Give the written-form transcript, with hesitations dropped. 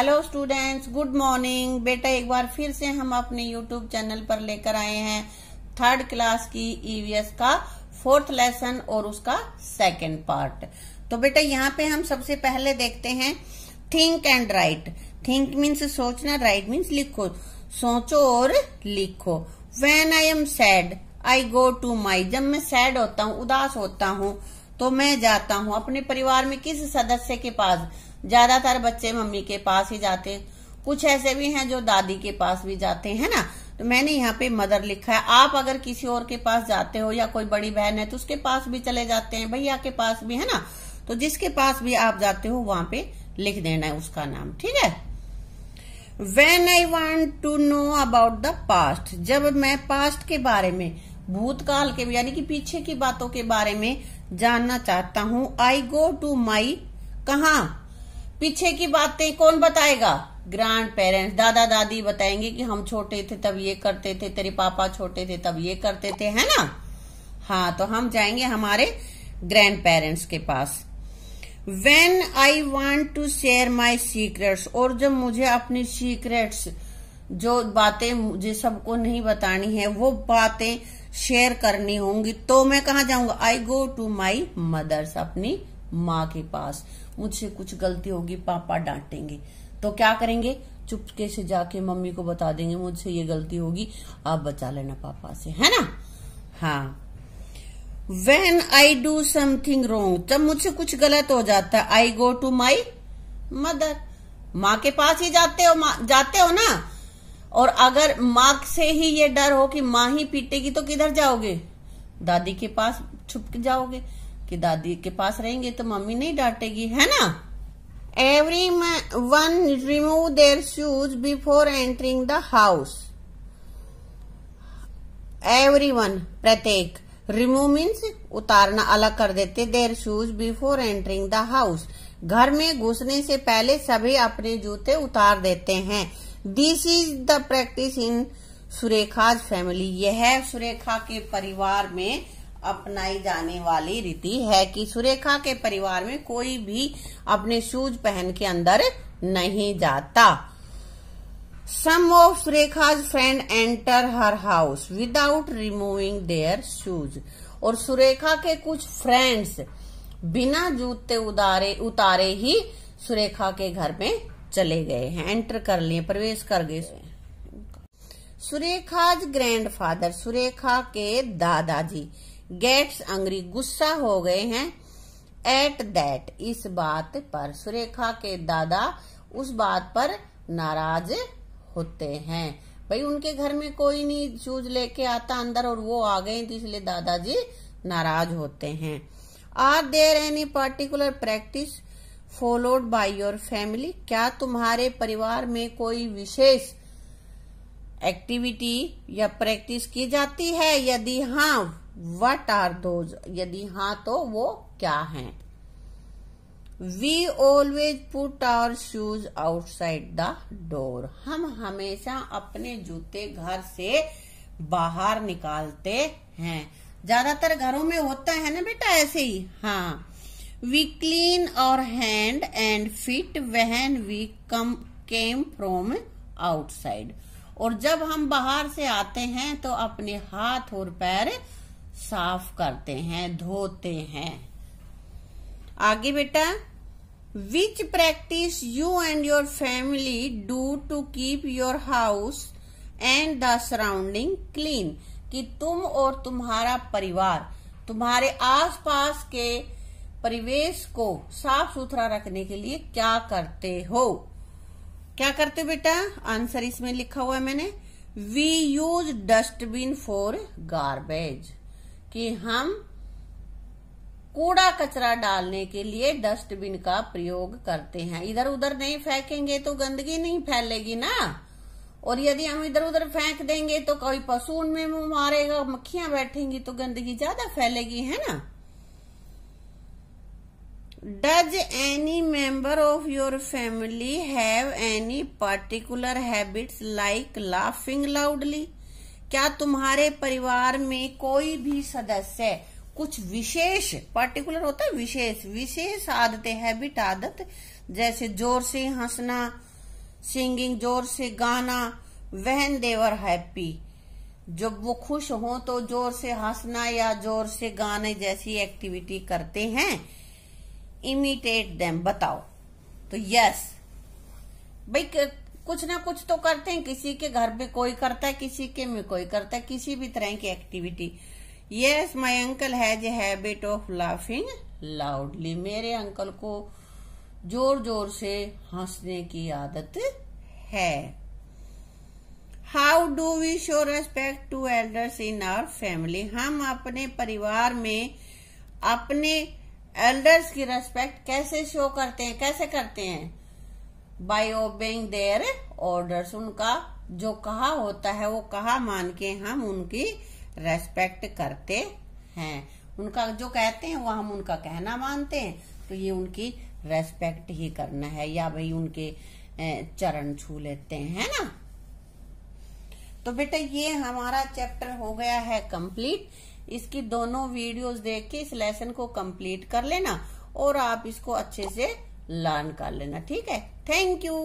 Hello students, good morning. बेटा एक बार फिर से हम अपने यूट्यूब चैनल पर लेकर आए हैं थर्ड क्लास की ईवीएस का फोर्थ लेसन और उसका सेकंड पार्ट। तो बेटा यहाँ पे हम सबसे पहले देखते हैं think and write. Think means सोचना, राइट मीन्स लिखो। सोचो और लिखो। When I am sad I go to my. जब मैं सैड होता हूँ, उदास होता हूँ, तो मैं जाता हूँ अपने परिवार में किस सदस्य के पास। ज्यादातर बच्चे मम्मी के पास ही जाते हैं, कुछ ऐसे भी हैं जो दादी के पास भी जाते हैं ना। तो मैंने यहाँ पे मदर लिखा है। आप अगर किसी और के पास जाते हो या कोई बड़ी बहन है तो उसके पास भी चले जाते हैं, भैया के पास भी, है ना। तो जिसके पास भी आप जाते हो वहां पे लिख देना है उसका नाम, ठीक है। When I want to know about the past, जब मैं पास्ट के बारे में, भूतकाल के यानी कि पीछे की बातों के बारे में जानना चाहता हूँ, I go to my, कहाँ, पीछे की बातें कौन बताएगा? ग्रैंड पेरेंट्स, दादा दादी बताएंगे कि हम छोटे थे तब ये करते थे, तेरे पापा छोटे थे तब ये करते थे, है ना। हाँ, तो हम जाएंगे हमारे ग्रैंड पेरेंट्स के पास। When I want to share my secrets, और जब मुझे अपनी सीक्रेट्स, जो बातें मुझे सबको नहीं बतानी है, वो बातें शेयर करनी होंगी, तो मैं कहाँ जाऊंगा? I go to my mothers, अपनी माँ के पास। मुझसे कुछ गलती होगी, पापा डांटेंगे, तो क्या करेंगे? चुपके से जाके मम्मी को बता देंगे मुझसे ये गलती होगी, आप बचा लेना पापा से, है ना। हाँ। When I do something wrong, जब मुझसे कुछ गलत हो जाता है, I go to my mother, माँ के पास ही जाते हो ना। और अगर माँ से ही ये डर हो कि माँ ही पीटेगी तो किधर जाओगे? दादी के पास छुप के जाओगे कि दादी के पास रहेंगे तो मम्मी नहीं डांटेगी, है ना। Everyone remove their shoes before entering the house. Everyone, प्रत्येक, रिमूव मीन्स उतारना, अलग कर देते, there shoes before entering the house, घर में घुसने से पहले सभी अपने जूते उतार देते हैं। This is the practice in Surekha's family, यह सुरेखा के परिवार में अपनाई जाने वाली रीति है कि सुरेखा के परिवार में कोई भी अपने शूज पहन के अंदर नहीं जाता। Some of Surekha's friends enter her house without removing their shoes. और सुरेखा के कुछ फ्रेंड्स बिना जूते उतारे ही सुरेखा के घर में चले गए हैं, एंटर कर लिए, प्रवेश कर गए। सुरेखाज ग्रैंडफादर, सुरेखा के दादाजी, गेट्स एंग्री, गुस्सा हो गए हैं, एट दैट, इस बात पर, सुरेखा के दादा उस बात पर नाराज होते हैं। भाई उनके घर में कोई नहीं शूज लेके आता अंदर और वो आ गए, तो इसलिए दादाजी नाराज होते हैं। Are there any particular practice followed by your family, क्या तुम्हारे परिवार में कोई विशेष एक्टिविटी या प्रैक्टिस की जाती है? यदि हाँ, व्हाट आर दोज, यदि हाँ तो वो क्या हैं? We always put our shoes outside the door. हम हमेशा अपने जूते घर से बाहर निकालते हैं। ज्यादातर घरों में होता है ना बेटा ऐसे ही। हाँ। We clean our hand and feet when we came from outside. और जब हम बाहर से आते हैं तो अपने हाथ और पैर साफ करते हैं, धोते हैं। आगे बेटा, which practice you and your family do to keep your house and the surrounding clean, कि तुम और तुम्हारा परिवार तुम्हारे आसपास के परिवेश को साफ सुथरा रखने के लिए क्या करते हो? क्या करते हो बेटा? आंसर इसमें लिखा हुआ है मैंने। We use dustbin for garbage, कि हम कूड़ा कचरा डालने के लिए डस्टबिन का प्रयोग करते हैं। इधर उधर नहीं फेंकेंगे तो गंदगी नहीं फैलेगी ना। और यदि हम इधर उधर फेंक देंगे तो कोई पशु उनमें मुंह मारेगा, मक्खियां बैठेंगी तो गंदगी ज्यादा फैलेगी, है ना। Does any member of your family have any particular habits like laughing loudly, क्या तुम्हारे परिवार में कोई भी सदस्य कुछ विशेष, पर्टिकुलर होता है विशेष, विशेष आदतें, हैबिट, आदत, जैसे जोर से हंसना, सिंगिंग जोर से गाना, व्हेन दे वर हैप्पी जब वो खुश हो तो जोर से हंसना या जोर से गाने जैसी एक्टिविटी करते हैं। इमिटेट देम बताओ। तो यस भाई कुछ ना कुछ तो करते हैं, किसी के घर में कोई करता है, किसी के में कोई करता है, किसी भी तरह की activity. Yes my uncle has a habit of laughing loudly मेरे अंकल को जोर जोर से हंसने की आदत है। How do we show respect to elders in our family हम अपने परिवार में अपने एल्डर्स की रेस्पेक्ट कैसे शो करते हैं, कैसे करते हैं? बाय ओबेइंग देयर ऑर्डर्स उनका जो कहा होता है वो कहा मान के हम उनकी रेस्पेक्ट करते हैं। उनका जो कहते हैं वो हम उनका कहना मानते हैं, तो ये उनकी रेस्पेक्ट ही करना है, या भाई उनके चरण छू लेते हैं, है ना। तो बेटा ये हमारा चैप्टर हो गया है कंप्लीट। इसकी दोनों वीडियोस देख के इस लेसन को कंप्लीट कर लेना और आप इसको अच्छे से लर्न कर लेना, ठीक है। Thank you.